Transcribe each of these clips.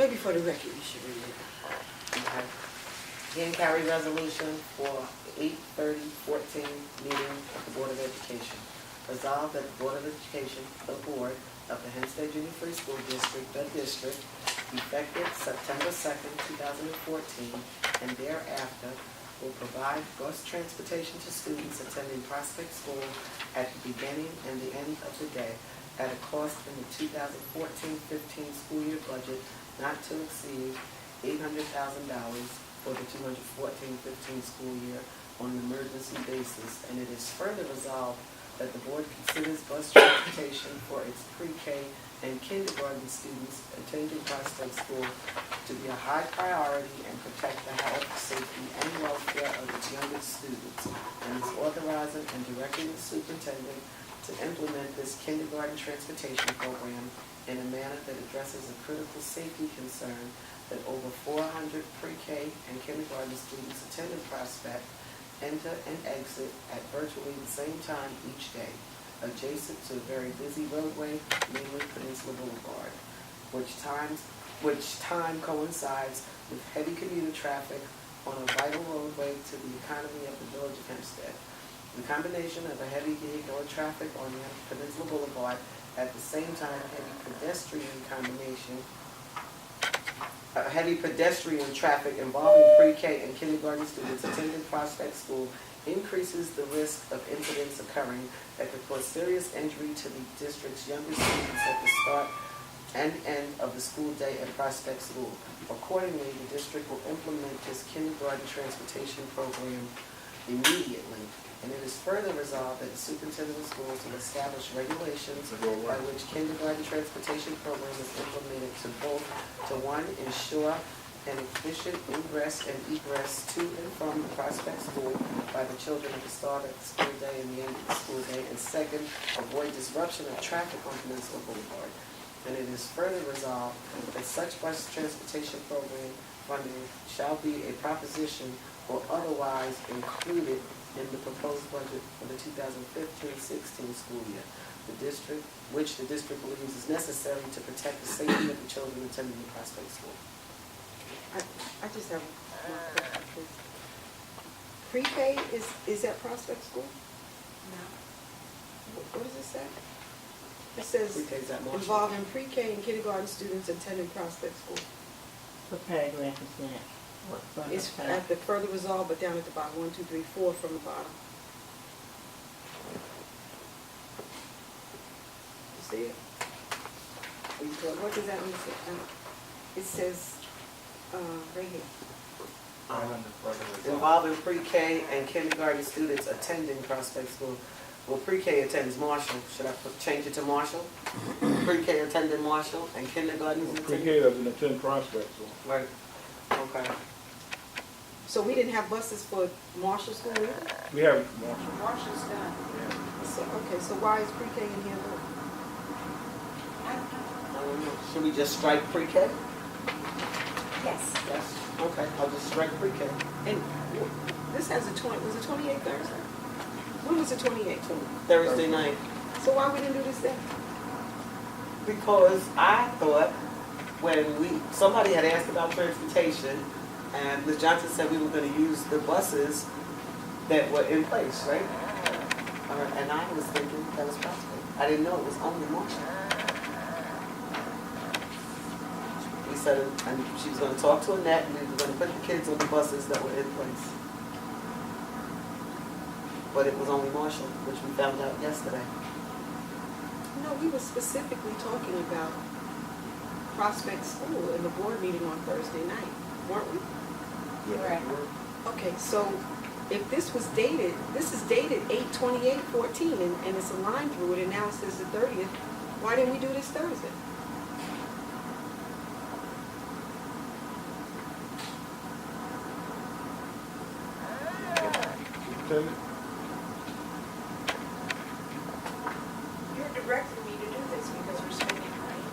Maybe for the record, you should read it. Okay. Hand carry resolution for 8/30/14 meeting of the Board of Education. Resolved that the Board of Education, the Board of the Hempstead Junior Free School District, the district, effective September 2nd, 2014, and thereafter, will provide bus transportation to students attending Prospect School at the beginning and the end of the day at a cost in the 2014-15 school year budget not to exceed $800,000 for the 2014-15 school year on an emergency basis. And it is further resolved that the board considers bus transportation for its pre-K and kindergarten students attending Prospect School to be a high priority and protect the health, safety, and welfare of its youngest students, and is authorizing and directing the superintendent to implement this kindergarten transportation program in a manner that addresses a critical safety concern that over 400 pre-K and kindergarten students attending Prospect enter and exit at virtually the same time each day, adjacent to a very busy roadway, namely Peninsula Boulevard, which time coincides with heavy commuter traffic on a vital roadway to the economy of the village of Hempstead. The combination of a heavy vehicular traffic on Peninsula Boulevard at the same time heavy pedestrian traffic involving pre-K and kindergarten students attending Prospect School increases the risk of incidents occurring that could cause serious injury to the district's youngest students at the start and end of the school day at Prospect School. Accordingly, the district will implement this kindergarten transportation program immediately, and it is further resolved that the superintendent of schools will establish regulations by which kindergarten transportation program is implemented to one, ensure an efficient ingress and egress to and from the Prospect School by the children at the start of the school day and the end of the school day, and second, avoid disruption of traffic on Peninsula Boulevard. And it is further resolved that such bus transportation program funding shall be a proposition or otherwise included in the proposed budget for the 2015-16 school year, which the district believes is necessary to protect the safety of the children attending the Prospect School. I just have one question. Pre-K is at Prospect School? No. What does it say? It says Pre-K's at Marshall. involving pre-K and kindergarten students attending Prospect School. What paragraph is that? It's at the further resolve, but down at the bottom, 1, 2, 3, 4 from the bottom. You see it? What does that mean? It says, right here. Involving pre-K and kindergarten students attending Prospect School. Well, pre-K attends Marshall. Should I change it to Marshall? Pre-K attending Marshall and kindergarten attending? Pre-K doesn't attend Prospect School. Right. Okay. So we didn't have buses for Marshall School either? We have Marshall. Marshall's done. So, okay, so why is pre-K in here? I don't know. I don't know. Should we just strike pre-K? Yes. Yes. Okay, I'll just strike pre-K. And this has a 20, was it 28 Thursday? When was it 28? Thursday night. So why we didn't do this then? Because I thought when somebody had asked about transportation, and Ms. Johnson said we were going to use the buses that were in place, right? And I was thinking that was Prospect. I didn't know it was only Marshall. We said, and she was going to talk to Annette, and we were going to put the kids on the buses that were in place. But it was only Marshall, which we found out yesterday. No, we were specifically talking about Prospect School in the board meeting on Thursday night, weren't we? Right. Okay, so if this was dated, this is dated 8/28/14, and it's a line through it, and now it says the 30th. Why didn't we do this Thursday? Superintendent? You're directing me to do this because we're spending money.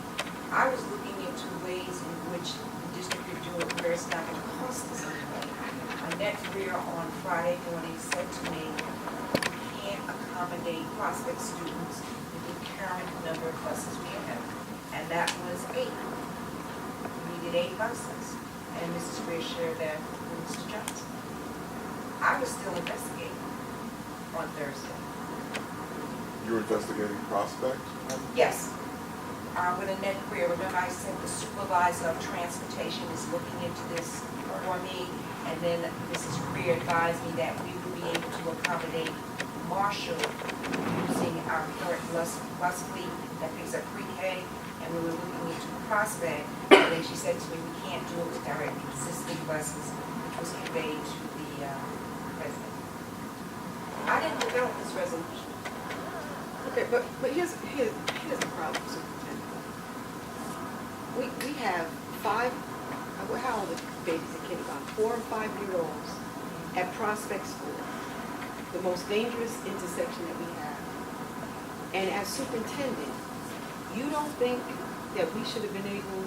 I was looking into ways in which the district could do it where it's not going to cost us anything. Annette Greer on Friday morning said to me, we can't accommodate Prospect students with the current number of buses we have. And that was 8. We needed did 8 buses, and Mrs. Greer shared that with Mr. Johnson. I was still investigating on Thursday. You were investigating Prospect? Yes. With Annette Greer, remember I said the supervisor of transportation is looking into this for me, and then Mrs. Greer advised me that we would be able to accommodate Marshall using our current bus fleet that picks up pre-K, and we were looking into Prospect, and then she said to me, we can't do it with our existing buses, which was conveyed to the president. I didn't develop this resolution. Okay, but here's the problem, Superintendent. We have 5, how old are the babies in kindergarten? 4 and 5-year-olds at Prospect School, the most dangerous intersection that we have. And as superintendent, you don't think that we should have been able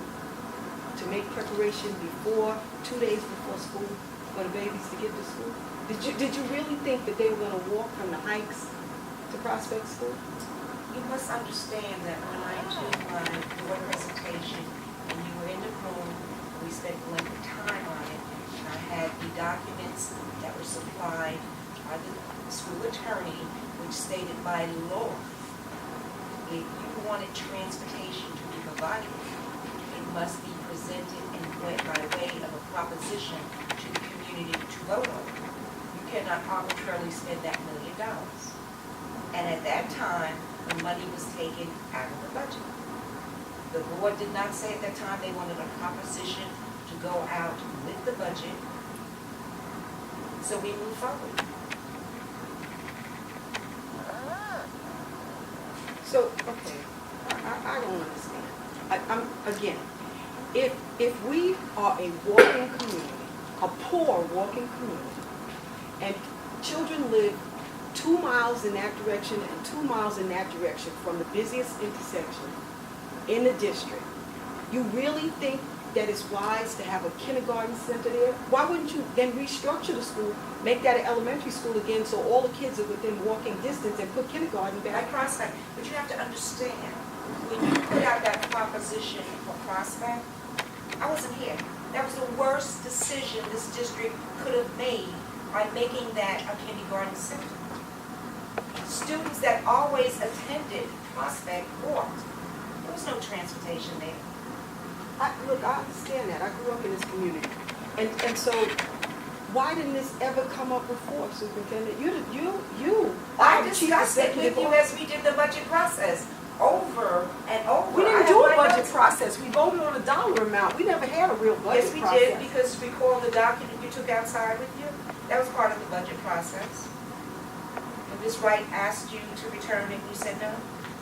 to make preparation before, 2 days before school, for the babies to get to school? Did you really think that they were going to walk from the Heights to Prospect School? You must understand that when I did my board presentation, and you were in the room, we spent length of time on it, and I had the documents that were supplied by the school attorney, which stated by law, if you wanted transportation to be provided, it must be presented and by way of a proposition to the community to vote on. You cannot arbitrarily spend that $1 million. And at that time, the money was taken out of the budget. The board did not say at that time they wanted a proposition to go out with the budget. So we moved forward. So, okay, I don't understand. Again, if we are a walking community, a poor walking community, and children live 2 miles in that direction and 2 miles in that direction from the busiest intersection in the district, you really think that it's wise to have a kindergarten center there? Why wouldn't you then restructure the school, make that an elementary school again so all the kids are within walking distance and put kindergarten By back? Prospect, but you have to understand, when you put out that proposition for Prospect, I wasn't here. That was the worst decision this district could have made by making that a kindergarten center. Students that always attended Prospect walked. There was no transportation there. Look, I understand that. I grew up in this community. And so, why didn't this ever come up before, Superintendent? You I are the chief discussed it executive with you as we did the budget process, over and over. We I didn't have do a my budget notes. process. We voted on a dollar amount. We never had a real budget Yes, we process. did, because recall the document you took outside with you? That was part of the budget process. And Ms. Wright asked you to return it, and you said no?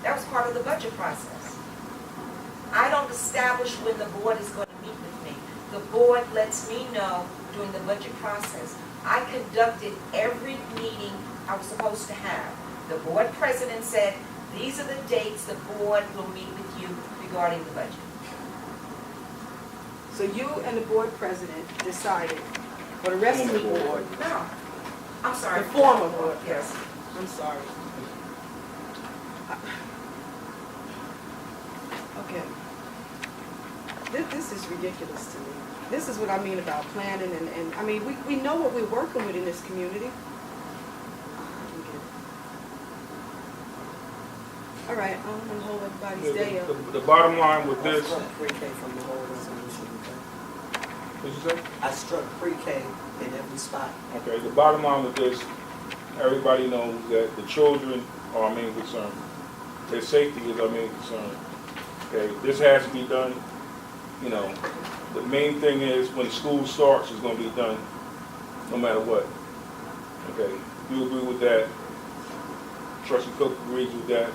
That was part of the budget process. I don't establish when the board is going to meet with me. The board lets me know during the budget process. I conducted every meeting I was supposed to have. The board president said, these are the dates the board will meet with you regarding the budget. So you and the board president decided, for the rest of the board, No, I'm sorry. the former board Yes. president, I'm sorry. Okay. This is ridiculous to me. This is what I mean about planning and I mean, we know what we're working with in this community. I don't get it. All right, I don't want to hold everybody's day up. The bottom line with this, I struck pre-K from the whole resolution. what'd you say? I struck pre-K in every spot. Okay, the bottom line with this, everybody knows that the children are our main concern. Their safety is our main concern. Okay, this has to be done, you know. The main thing is when school starts, it's gonna be done no matter what. Okay, you agree with that? Trustee Cook agrees with that.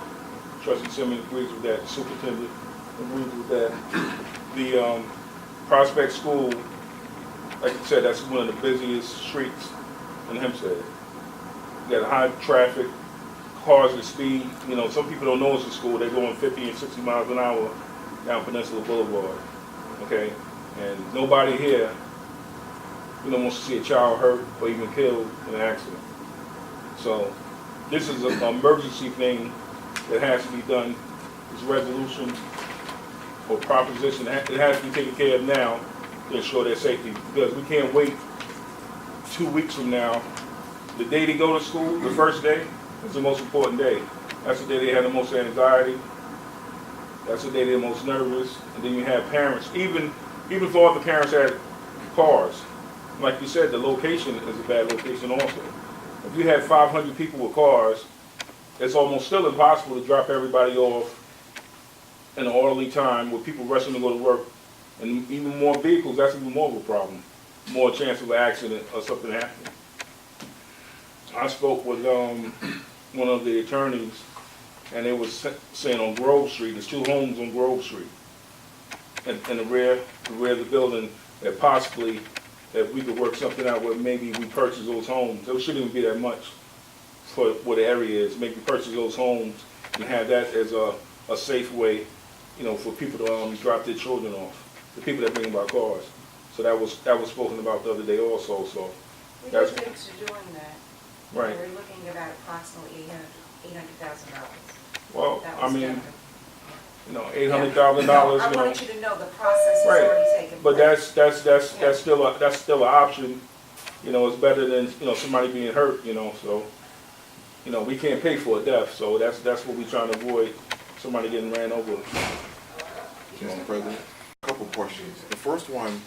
Trustee Simmons agrees with that. The superintendent agrees with that. The Prospect School, like you said, that's one of the busiest streets in Hempstead. You got high traffic, cars at speed. You know, some people don't know it's a school. They're going 50 and 60 miles an hour down Peninsula Boulevard. Okay, and nobody here, you know, wants to see a child hurt or even killed in an accident. So this is an emergency thing that has to be done. This resolution or proposition, it has to be taken care of now to ensure their safety, because we can't wait 2 weeks from now. The day they go to school, the first day, is the most important day. That's the day they have the most anxiety. That's the day they're most nervous. And then you have parents, even if all the parents had cars, like you said, the location is a bad location also. If you had 500 people with cars, it's almost still impossible to drop everybody off in an orderly time with people rushing to go to work. And even more vehicles, that's even more of a problem. More chance of an accident or something happening. I spoke with one of the attorneys, and they was saying on Grove Street, there's 2 homes on Grove Street, in the rear of the building, that possibly, that we could work something out where maybe we purchase those homes. There shouldn't even be that much for what the area is. Maybe purchase those homes and have that as a safe way, for people to drop their children off, the people that bring about cars. So that was spoken about the other day also. So We that's looked into doing that. right. We're looking at about approximately $800,000. Well, That I was mean, covered. $800,000. No, I wanted you to know the process has Right. already taken But place. that's still an option. It's better than somebody being hurt. So we can't pay for a death. So that's what we're trying to avoid, somebody getting ran over. Mr. President, a couple questions. The first one,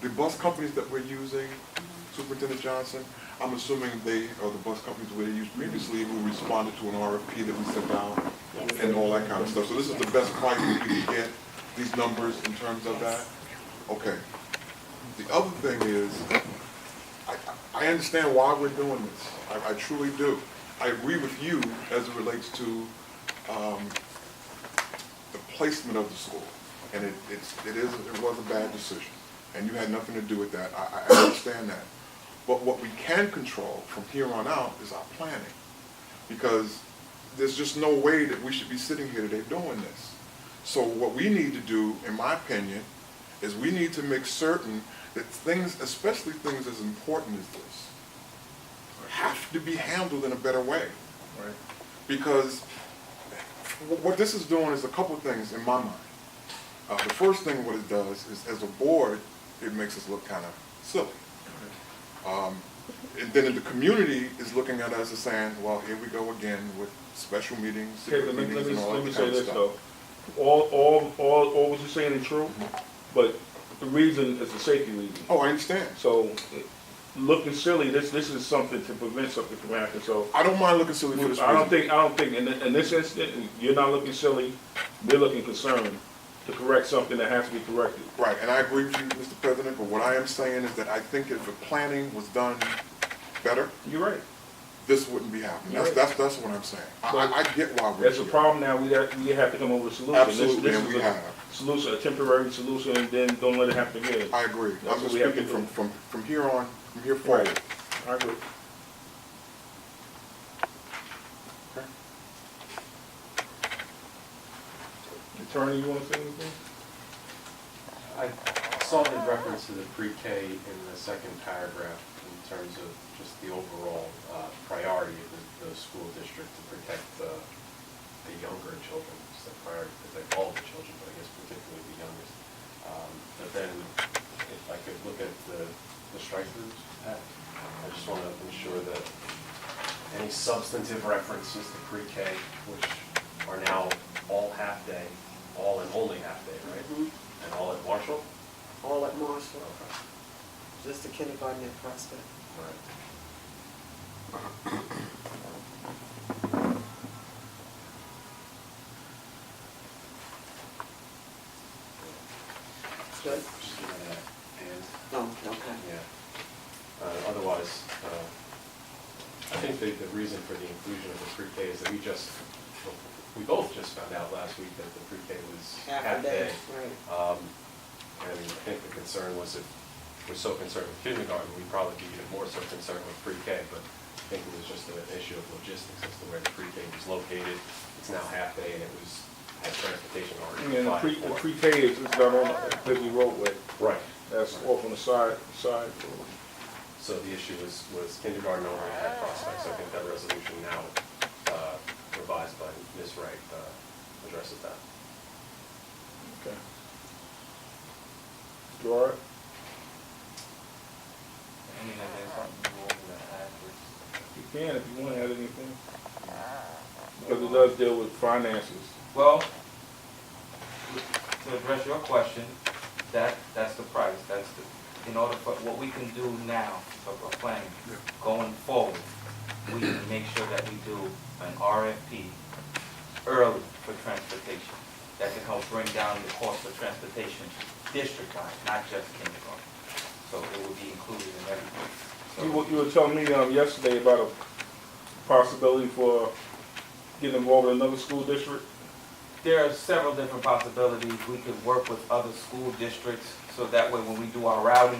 the bus companies that we're using, Superintendent Johnson, I'm assuming they are the bus companies we used previously who responded to an RFP that we sent out and all that kind of stuff. So this is the best price we can get, these numbers in terms of that? Okay. The other thing is, I understand why we're doing this. I truly do. I agree with you as it relates to the placement of the school. And it was a bad decision. And you had nothing to do with that. I understand that. But what we can control from here on out is our planning. Because there's just no way that we should be sitting here today doing this. So what we need to do, in my opinion, is we need to make certain that things, especially things as important as this, have to be handled in a better way. Right. Because what this is doing is a couple things in my mind. The first thing what it does is, as a board, it makes us look kind of silly. And then the community is looking at us and saying, well, here we go again with special meetings, Okay, secret meetings, and all let me that say kind of this stuff. though. All what you're saying is true, but the reason is a safety reason. Oh, I understand. So looking silly, this is something to prevent something from happening. So I don't mind looking silly for this I don't reason. think in this instant you're not looking silly. We're looking concerned to correct something that has to be corrected. Right, and I agree with you, Mr. President, but what I am saying is that I think if the planning was done better, You're right. this wouldn't be happening. You're That's what I'm saying. I get why we're There's a here. problem now. We have to come up with a solution. Absolutely, this and is we a have. solution, a temporary solution, and then don't let it happen again. I agree. That's I'm what just we have to speaking do. from here on, from here forward. Right. I agree. Okay. Attorney, you want to say anything? I saw the reference to the pre-K in the second paragraph in terms of just the overall priority of the school district to protect the younger children. It's a priority to protect all the children, but I guess particularly the youngest. But then if I could look at the strike-throughs, I just want to ensure that any substantive references to pre-K, which are now all half-day, all and only half-day, right? And all at Marshall? All at Marshall, Okay. just the kindergarten at Prospect. Right. Good. Just give me that. And, Oh, okay. yeah. Otherwise, I think the reason for the inclusion of the pre-K is that we both just found out last week that the pre-K was Half a day, half-day. right. And I think the concern was if we're so concerned with kindergarten, we'd probably be even more so concerned with pre-K, but I think it was just an issue of logistics as to where the pre-K was located. It's now half-day and it had transportation already And the provided for. pre-K is done on a busy roadway. Right. That's off on the side. So the issue was kindergarten only at Prospect, so I think that resolution now revised by Ms. Wright addresses that. Okay. Gerard? I mean, there's something you want me to add, You can if you want to add anything. Because it does deal with finances. well, to address your question, that's the price, in order for, what we can do now for planning, going forward, we can make sure that we do an RFP early for transportation. That can help bring down the cost of transportation district-wide, not just kindergarten. So it will be included in everything. So, You were telling me yesterday about a possibility for getting involved in another school district. there are several different possibilities. We could work with other school districts, so that way when we do our routing,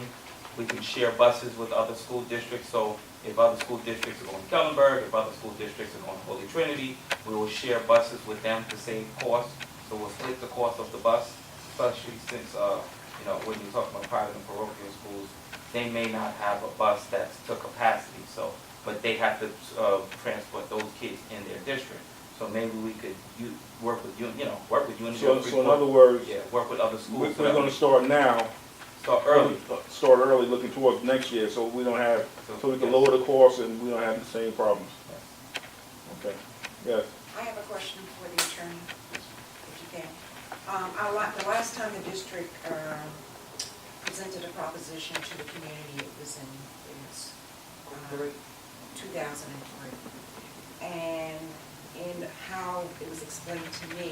we can share buses with other school districts. So if other school districts are going to Kellenberg, if other school districts are going to Holy Trinity, we will share buses with them to save costs. So we'll split the cost of the bus, especially since, when you talk about private and parochial schools, they may not have a bus that's to capacity, but they have to transport those kids in their district. So maybe we could work with Unity. So in other words, Yeah, work with other we're schools. going to start now. Start early. Start early, looking towards next year, so we don't have, so we can lower the cost and we don't have the same problems. Okay. Yes. I have a question for the attorney, if you can. The last time the district presented a proposition to the community, it was in 2003. And in how it was explained to me,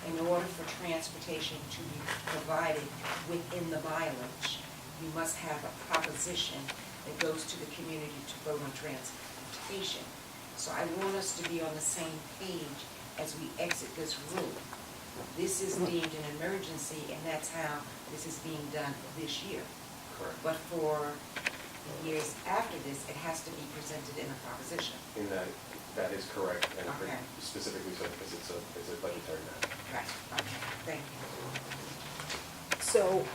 in order for transportation to be provided within the mileage, you must have a proposition that goes to the community to vote on transportation. So I want us to be on the same page as we exit this room. This is deemed an emergency, and that's how this is being done this year. Correct. But for the years after this, it has to be presented in a proposition. In that is correct, and Okay. specifically so because it's a budgetary matter. Right. Okay, thank you. So,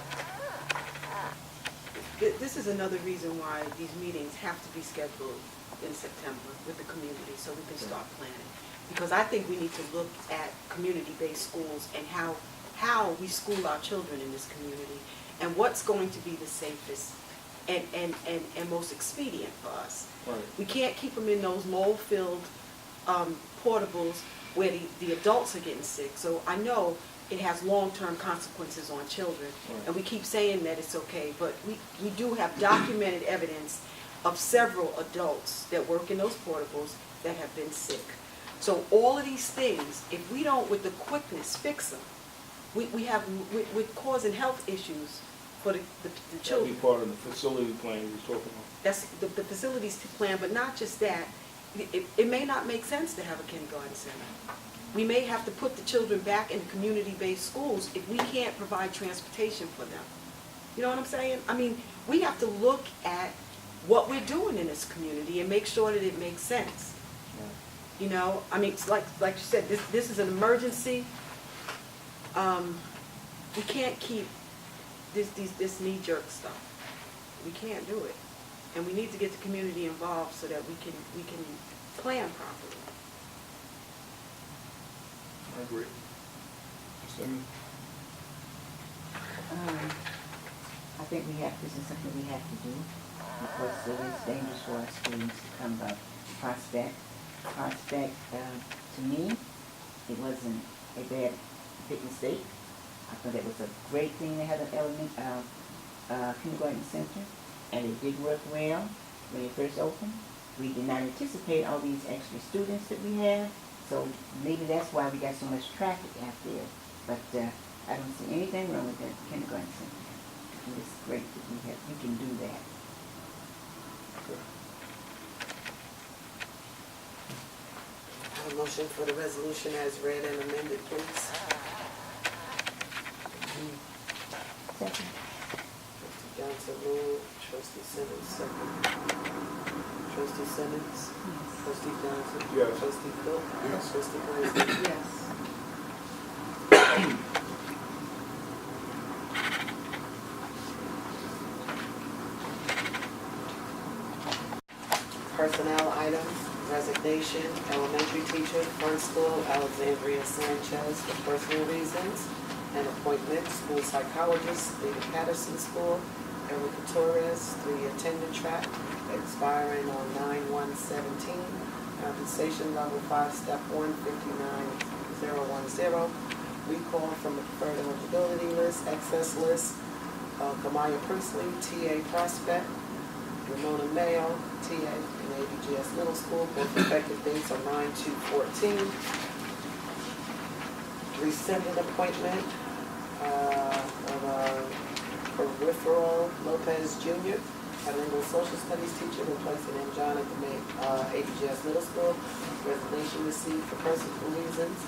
this is another reason why these meetings have to be scheduled in September with the community, so we can start planning. Because I think we need to look at community-based schools and how we school our children in this community, and what's going to be the safest and most expedient for us. Right. We can't keep them in those mold-filled portables where the adults are getting sick. So I know it has long-term consequences on children, Right. and we keep saying that it's okay, but we do have documented evidence of several adults that work in those portables that have been sick. So all of these things, if we don't, with the quickness, fix them, we're causing health issues for the That'll children. be part of the facility plan we was talking about. That's the facilities to plan, but not just that. It may not make sense to have a kindergarten center. We may have to put the children back in community-based schools if we can't provide transportation for them. You know what I'm saying? I mean, we have to look at what we're doing in this community and make sure that it makes sense. You know, I mean, it's like you said, this is an emergency. We can't keep this knee-jerk stuff. We can't do it. And we need to get the community involved so that we can plan properly. I agree. Simmons? I think this is something we have to do because it is dangerous for our students to come by Prospect. To me, it wasn't a big mistake. I thought it was a great thing to have an kindergarten center, and it did work well when it first opened. We did not anticipate all these extra students that we have, so maybe that's why we got so much traffic out there. But I don't see anything wrong with that kindergarten center. It's great that we can do that. Okay. A motion for the resolution as read and amended, please. Second. Trustee Johnson moved, trustee Simmons second. Trustee Simmons? Yes. Trustee Johnson? Yes. Trustee Cook? Yes. Trustee Grayson? Yes. Personnel items. Resignation, elementary teacher, front school, Alexandria Sanchez for personal reasons. And appointment, school psychologist, David Patterson School, Erica Torres, 3-year track, expiring on 9/1/17. Compensation level 5, step 1, 59,010. Recall from the preferred eligibility list, excess list, Kamaya Priestley, TA Prospect, Ramona Mayo, TA in ABGS Middle School, both effective dates are 9/2/14. Rescinded appointment of Peripheral Lopez Jr., bilingual social studies teacher, replacing M. John at the ABGS Middle School. Resignation received for personal reasons.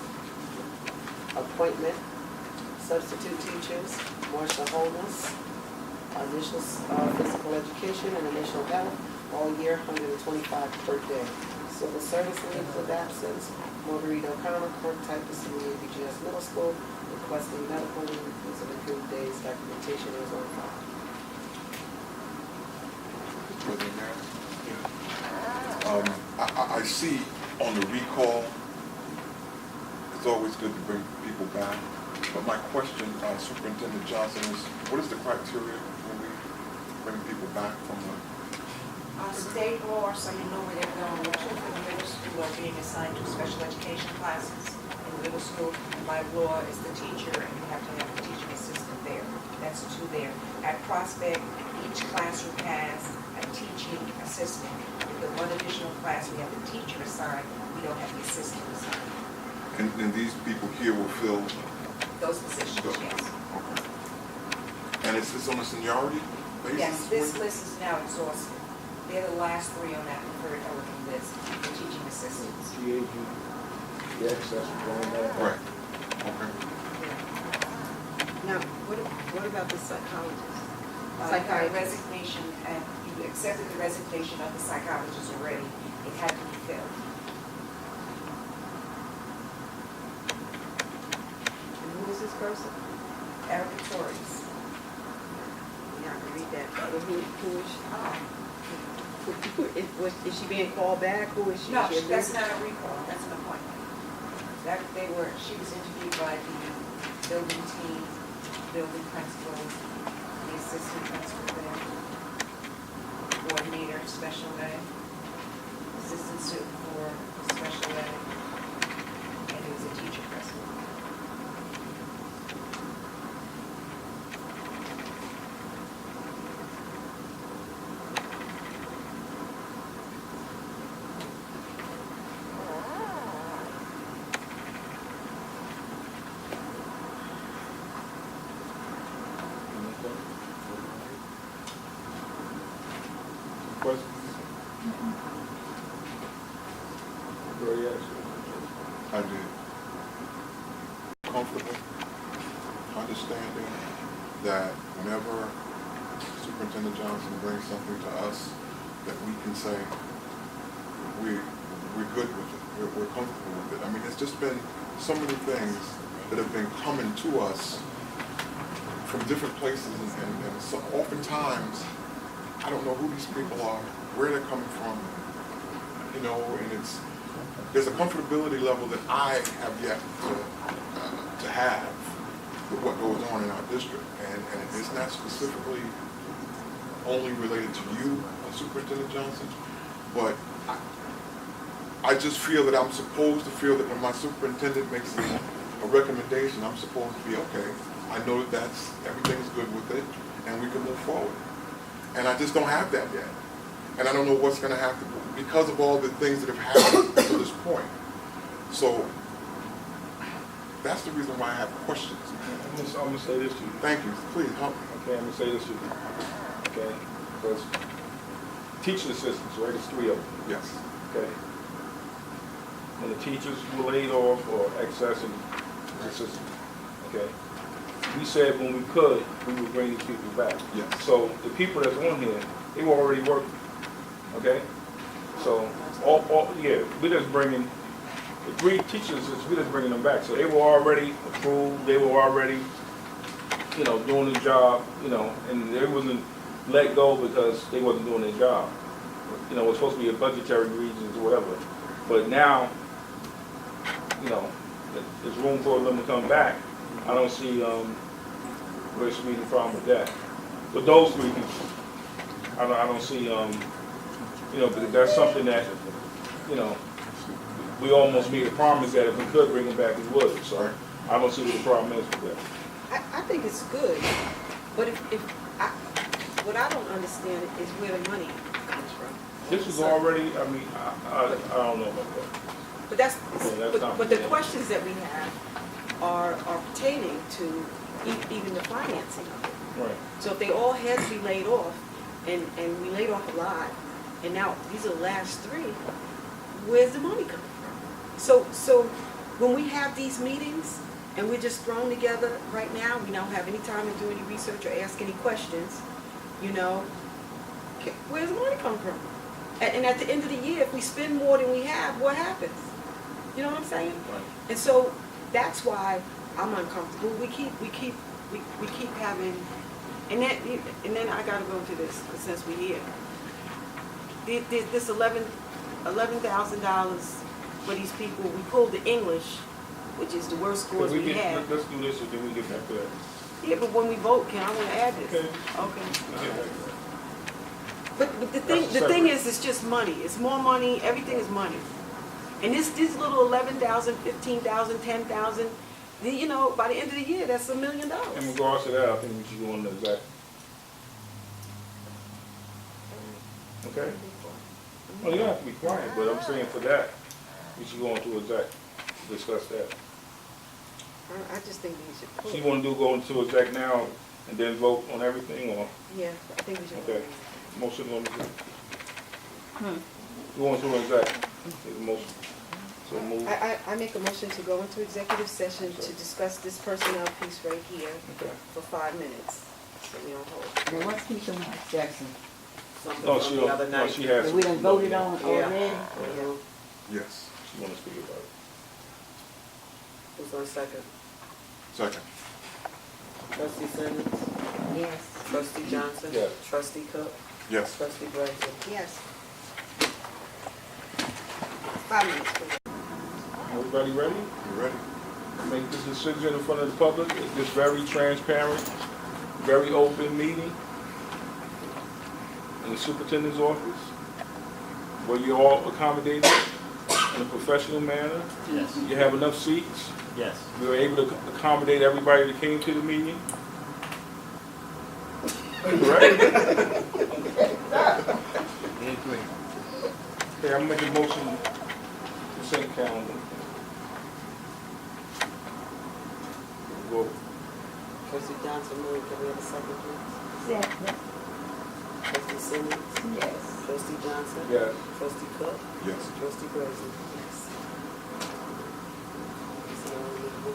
Appointment, substitute teachers, Marsha Holmes, initial physical education and initial health, all year, 125 per day. Civil service leaves of absence, Marguerite O'Connor, court typist in the ABGS Middle School, requesting medical leave, these are approved days, documentation is on file. President Mayor? I see on the recall, it's always good to bring people back, but my question, Superintendent Johnson, is what is the criteria when we bring people back from the? State law, so you know where they're going. The children in the middle school are being assigned to special education classes in the middle school. My law is the teacher, and you have to have a teaching assistant there. That's 2 there. At Prospect, each classroom has a teaching assistant. With the one additional class, we have the teacher assigned, we don't have the assistant assigned. And these people here will fill, Those positions, yes. and it's on a seniority basis? Yes, this list is now exhausted. They're the last 3 on that preferred eligible list, the teaching assistants. Yes, that's going back. Right, okay. Now, what about the psychologist? Psychiatrist resignation, and you accepted the resignation of the psychologist already. It had to be filled. And who is this person? Erica Torres. Yeah, I can read that. Who is she? Is she being called back? Who is she? No, Is she a that's new- not a recall, that's an appointment. She was interviewed by the building team, building principal, the assistant principal there, coordinator, special ed, assistant student for special ed, and it was a teacher principal. Questions? Very yes. I did. Comfortable, understanding that whenever Superintendent Johnson brings something to us, that we can say, we're good with it, we're comfortable with it. I mean, it's just been so many things that have been coming to us from different places, and so oftentimes, I don't know who these people are, where they're coming from, you know, and there's a comfortability level that I have yet to have with what goes on in our district, and it's not specifically only related to you, Superintendent Johnson, but I just feel that I'm supposed to feel that when my superintendent makes a recommendation, I'm supposed to be okay. I know that everything's good with it, and we can move forward. And I just don't have that yet. And I don't know what's going to happen because of all the things that have happened to this point. So that's the reason why I have questions. I'm gonna say this to you. Thank you. Please help me. Okay, I'm gonna say this to you. Okay, because teaching assistants, right? It's 3 of them. Yes. Okay. When the teachers were laid off or accessing assistants, okay, we said when we could, we would bring these people back. Yes. So the people that's on here, they were already working, okay? So, yeah, we're just bringing, the 3 teachers, we're just bringing them back. So they were already approved, they were already, you know, doing the job, you know, and they wasn't let go because they wasn't doing their job. you know, it's supposed to be a budgetary reasons or whatever. But now, you know, there's room for them to come back. I don't see, where should be the problem with that. But those three people, I don't see, you know, because that's something that, you know, we almost made a promise that if we could bring them back, we would. So I don't see what the problem is with that. I think it's good, but what I don't understand is where the money comes from. This is already, I mean, I don't know about that. But that's, Yeah, that's but the not- questions that we have are pertaining to even the financing of it. Right. So if they all had to be laid off, and we laid off a lot, and now these are the last three, where's the money coming from? So when we have these meetings, and we're just thrown together right now, we don't have any time to do any research or ask any questions, you know, where's the money come from? And at the end of the year, if we spend more than we have, what happens? You know what I'm saying? Right. And so that's why I'm uncomfortable. We keep having, and then I gotta go to this, 'cause since we're here. This $11,000 for these people, we pulled the English, which is the worst scores we had. Let's do this and then we get back to that. Yeah, but when we vote, I wanna add this. Okay. Okay. We'll get back to that. But the That's thing separate. is, it's just money. It's more money. Everything is money. And this little 11,000, 15,000, 10,000, you know, by the end of the year, that's $1 million. In regards to that, I think we should go into exec. Okay? Well, you don't have to be quiet, but I'm saying for that, we should go into exec, discuss that. I just think we should pull. So you wanna go into exec now and then vote on everything, or, Yeah, I think we should. okay, motion on the, go into exec, take a motion, so move. I make a motion to go into executive session to discuss this personnel piece right here Okay. for 5 minutes. So we don't hold. Now, what's Keisha Marks Jackson? Something No, from she the don't, other no, night. she has. That we done voted on Yeah. already? Mhm. Yes. She wanna speak about it. Who's on second? Second. Trustee Simmons? Yes. Trustee Johnson? Yes. Trustee Cook? Yes. Trustee Gray? Yes. 5 minutes, please. Everybody ready? You ready? Make this decision in front of the public. It's just very transparent, very open meeting in the superintendent's office, where you're all accommodated in a professional manner. Yes, You have enough seats. yes. We were able to accommodate everybody that came to the meeting. Right? We agree. Okay, I'm making a motion to send calendar. Go. Trustee Johnson moved. Can we have a second, please? Second. Trustee Simmons? Yes. Trustee Johnson? Yes. Trustee Cook? Yes. Trustee Gray? Yes.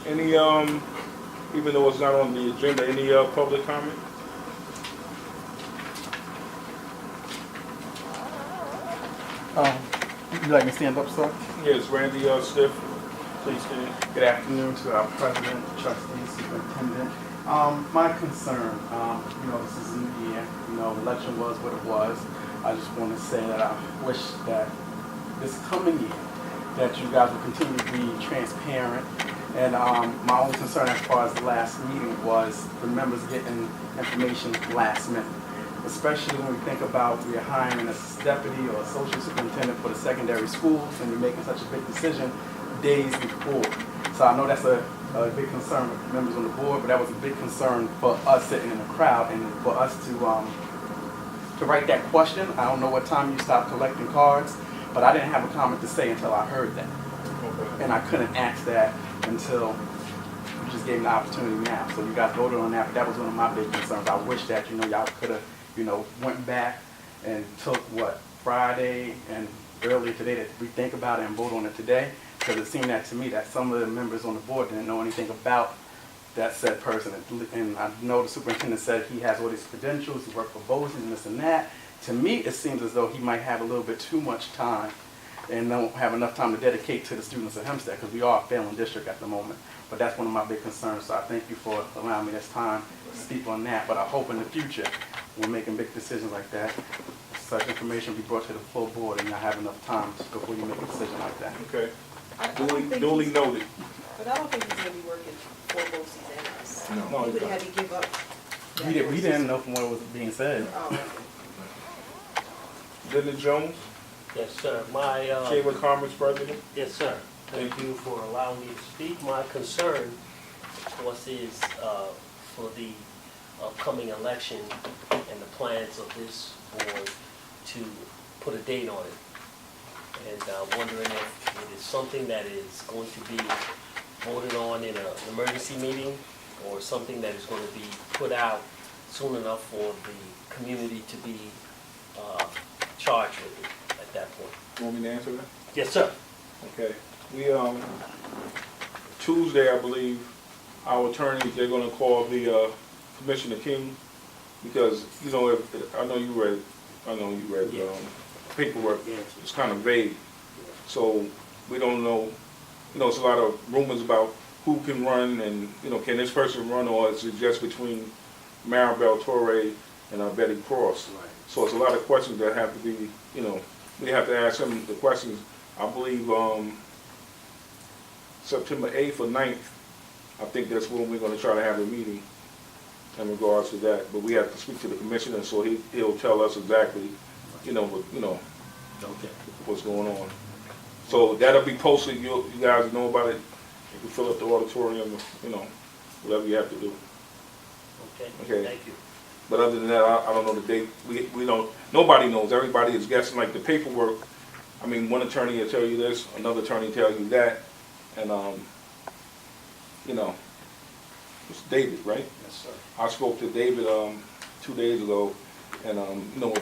Any, even though it's not on the agenda, any, public comment? Would you like me to stand up, sir? Yes, Randy, Stiff, please stand. Good afternoon to our president, trustees, superintendent. My concern, this is a new year, the election was what it was. I just want to say that I wish that this coming year, that you guys will continue to be transparent. And my only concern as far as the last meeting was the members getting information last minute. Especially when we think about we're hiring a deputy or associate superintendent for the secondary schools and you're making such a big decision days before. So I know that's a big concern with members on the board, but that was a big concern for us sitting in the crowd and for us to write that question. I don't know what time you stopped collecting cards, but I didn't have a comment to say until I heard that. And I couldn't ask that until you just gave me the opportunity now. So you guys voted on that, but that was one of my big concerns. I wish that, y'all could have, went back and took Friday and earlier today to rethink about it and vote on it today. Because it seemed that to me that some of the members on the board didn't know anything about that said person. And I know the superintendent said he has all these credentials, he worked for BOCES and this and that. To me, it seems as though he might have a little bit too much time and don't have enough time to dedicate to the students of Hempstead, because we are a failing district at the moment. But that's one of my big concerns, so I thank you for allowing me this time to speak on that. But I hope in the future, we're making big decisions like that, such information be brought to the full board and not have enough time before you make a decision like that. Okay. I don't think Duly he's- noted. But I don't think he's gonna be working for BOCES and us. No. No, He he's would not. have to give up. that We BOCES. didn't know from what was being said. Oh, okay. Lyndon Jones, Yes, sir. My, Chamber of Commerce President. yes, sir. Thank you for allowing me to speak. My concern, of course, is for the upcoming election and the plans of this board to put a date on it. And wondering if it is something that is going to be voted on in an emergency meeting or something that is going to be put out soon enough for the community to be charged with it at that point. You want me to answer that? Yes, sir. Okay. We, Tuesday, I believe, our attorneys, they're gonna call the, Commissioner King, because, you know, I know you read, Yeah. paperwork, Yes. it's kind of vague. So, we don't know, you know, it's a lot of rumors about who can run and, you know, can this person run, or is it just between Maribel Torre and Betty Cross? Right. So it's a lot of questions that have to be, you know, we have to ask them the questions. I believe September 8th or 9th, I think that's when we're gonna try to have a meeting in regards to that. But we have to speak to the commissioner, so he'll tell us exactly, Okay. what's going on. So that'll be posted, you guys know about it. You can fill up the auditorium, you know, whatever you have to do. Okay. Okay. Thank you. But other than that, I don't know the date. We don't, nobody knows. Everybody is guessing, like the paperwork. I mean, one attorney will tell you this, another attorney tell you that. And, you know, it's David, right? Yes, sir. I spoke to David 2 days ago, and, you know,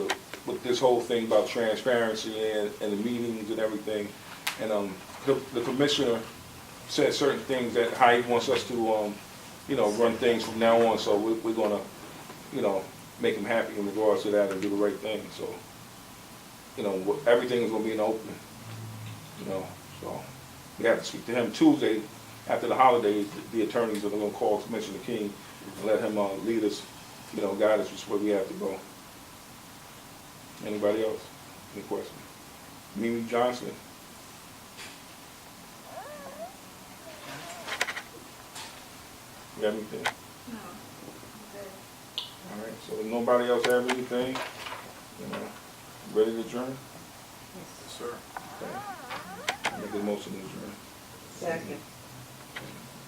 with this whole thing about transparency and the meetings and everything. And the commissioner said certain things that how he wants us to, you know, run things from now on. So we're going to, you know, make him happy in regards to that and do the right thing. So, you know, everything is going to be in the open, you know. So we have to speak to him Tuesday after the holidays. The attorneys are going to call Commissioner King and let him lead us, you know, guide us where we have to go. Anybody else? Any questions? Mimi Johnson. You have anything? No. All right, so if nobody else have anything, you know, ready to adjourn? Yes, sir. Okay. Make a motion to adjourn. Second.